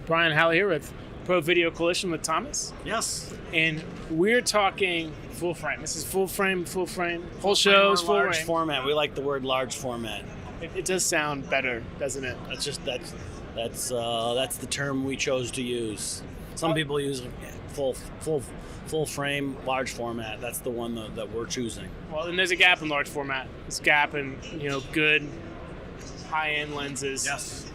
Brian Halley here with ProVideo Coalition with Thomas. Yes. And we're talking full frame. This is full frame, whole shows, full large frame. format. We like the word large format. It does sound better, doesn't it? That's the term we chose to use. Some people use full frame, large format. That's the one that we're choosing. Well, and there's a gap in large format. There's a gap in good high-end lenses. Yes.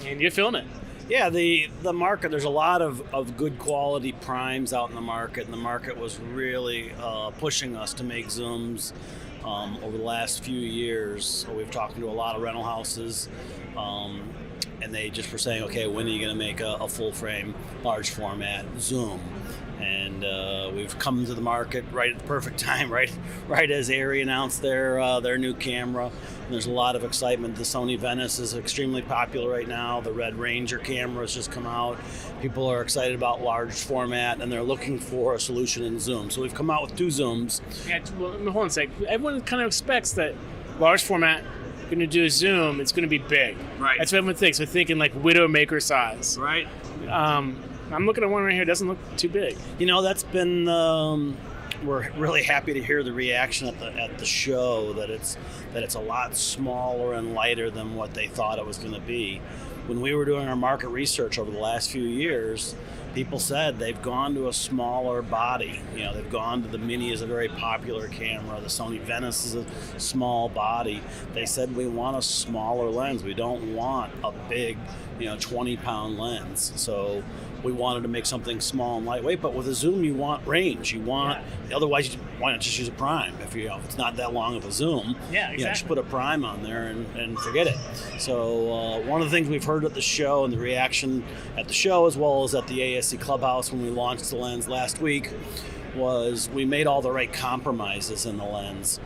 And you're feeling it. Yeah, the market, there's a lot of good quality primes out in the market, and the market was really pushing us to make zooms over the last few years. So we've talked to a lot of rental houses, and they just were saying, okay, when are you going to make a full frame, large format zoom? And we've come to the market right at the perfect time, right as Arri announced their new camera. And there's a lot of excitement. The Sony Venice is extremely popular right now. The Red Ranger camera has just come out. People are excited about large format, and they're looking for a solution in zoom. So we've come out with two zooms. Yeah, well, hold on a sec. Everyone kind of expects that large format, going to do a zoom, it's going to be big. Right. That's what everyone thinks. They're thinking like Widowmaker size. Right. I'm looking at one right here. It doesn't look too big. That's been. We're really happy to hear the reaction at the show that it's a lot smaller and lighter than what they thought it was going to be. When we were doing our market research over the last few years, people said they've gone to a smaller body. They've gone to the Mini is a very popular camera. The Sony Venice is a small body. They said we want a smaller lens. We don't want a big, 20-pound lens. So we wanted to make something small and lightweight, but with a zoom you want range. Otherwise, why not just use a prime? If it's not that long of a zoom, just put a prime on there and forget it. So one of the things we've heard at the show and the reaction at the show, as well as at the ASC Clubhouse when we launched the lens last week, was we made all the right compromises in the lens.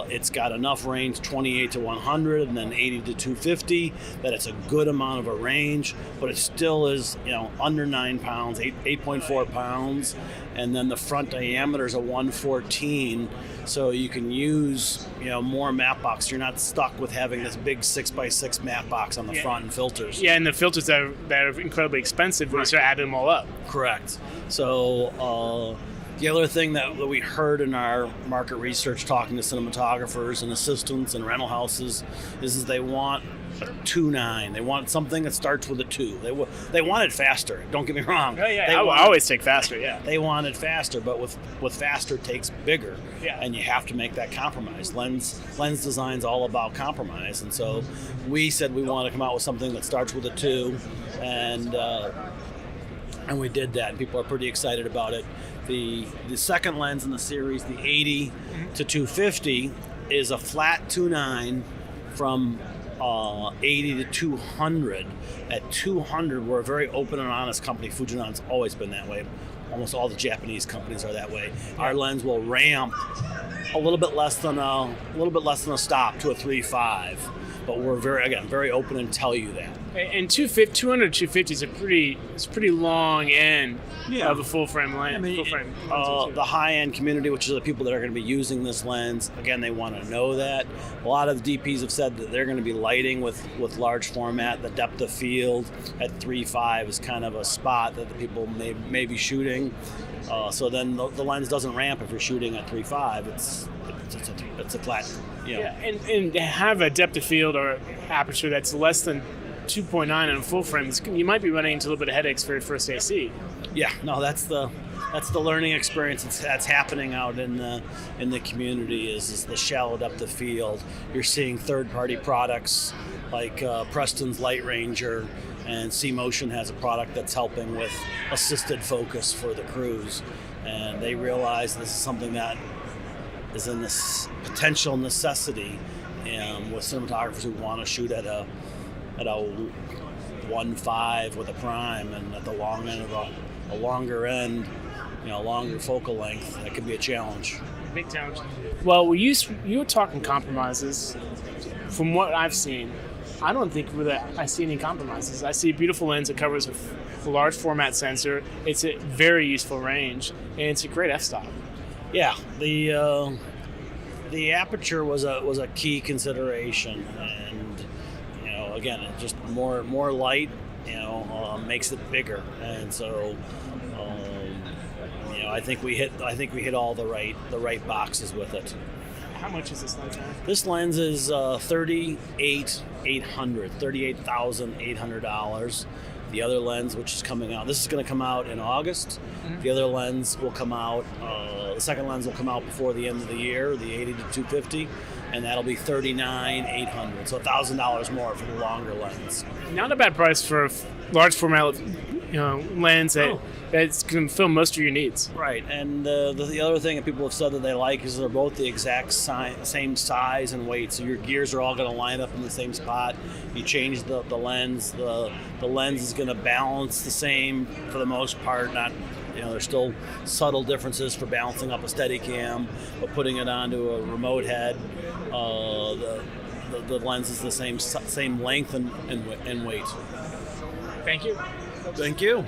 It's got enough range, 28 to 100 and then 80 to 250, that it's a good amount of a range, but it still is, under 9 pounds, 8.4 pounds, and then the front diameter is a 114, so you can use, more matte box. You're not stuck with having this big 6x6 matte box on the front and filters. Yeah, and the filters that are incredibly expensive when you start adding them all up. Correct. So, the other thing that we heard in our market research, talking to cinematographers and assistants and rental houses, is they want a 2.9. They want something that starts with a 2. They want it faster. Don't get me wrong. Oh, yeah, I always take faster, yeah. They want it faster, but with faster takes bigger. Yeah. And you have to make that compromise. Lens design's all about compromise. And so we said we want to come out with something that starts with a 2, and we did that, and people are pretty excited about it. The second lens in the series, the 80 to 250, is a flat 2.9 from 80 to 200. At 200, we're a very open and honest company. Fujinon's always been that way. Almost all the Japanese companies are that way. Our lens will ramp a little bit less than a stop to a 3.5, but we're very open and tell you that. And 200 to 250 is a pretty long end of a full frame lens. The high end community, which is the people that are going to be using this lens, again, they want to know that. A lot of DPs have said that they're going to be lighting with large format. The depth of field at 3.5 is kind of a spot that the people may be shooting. So then the lens doesn't ramp if you're shooting at 3.5. It's a flat. Yeah, and to have a depth of field or aperture that's less than 2.9 on a full frame, you might be running into a little bit of headaches for your first AC. Yeah, no, that's the learning experience that's happening out in the community is the shallow depth of field. You're seeing third-party products like Preston's Light Ranger, and C-Motion has a product that's helping with assisted focus for the crews, and they realize this is something that is in this potential necessity with cinematographers who want to shoot at a 1.5 with a prime, and at the long end of a longer end, longer focal length, that could be a challenge. Big challenge. Well, you were talking compromises. From what I've seen, I don't think I see any compromises. I see a beautiful lens that covers a large format sensor. It's a very useful range, and it's a great f-stop. Yeah, the aperture was a key consideration, and again, just more light makes it bigger. And so, I think we hit all the right boxes with it. How much is this lens now? This lens is $38,800. The other lens, which is coming out, this is going to come out in August. Mm-hmm. The other lens will come out. The second lens will come out before the end of the year, the 80 to 250, and that'll be $39,800. So $1,000 more for the longer lens. Not a bad price for a large format, lens that's going to film most of your needs. Right, and the other thing that people have said that they like is they're both the exact same size and weight, so your gears are all going to line up in the same spot. You change the lens, the lens is going to balance the same for the most part. Not, there's still subtle differences for balancing up a Steadicam, but putting it onto a remote head, the lens is the same length and weight. Thank you. Thank you.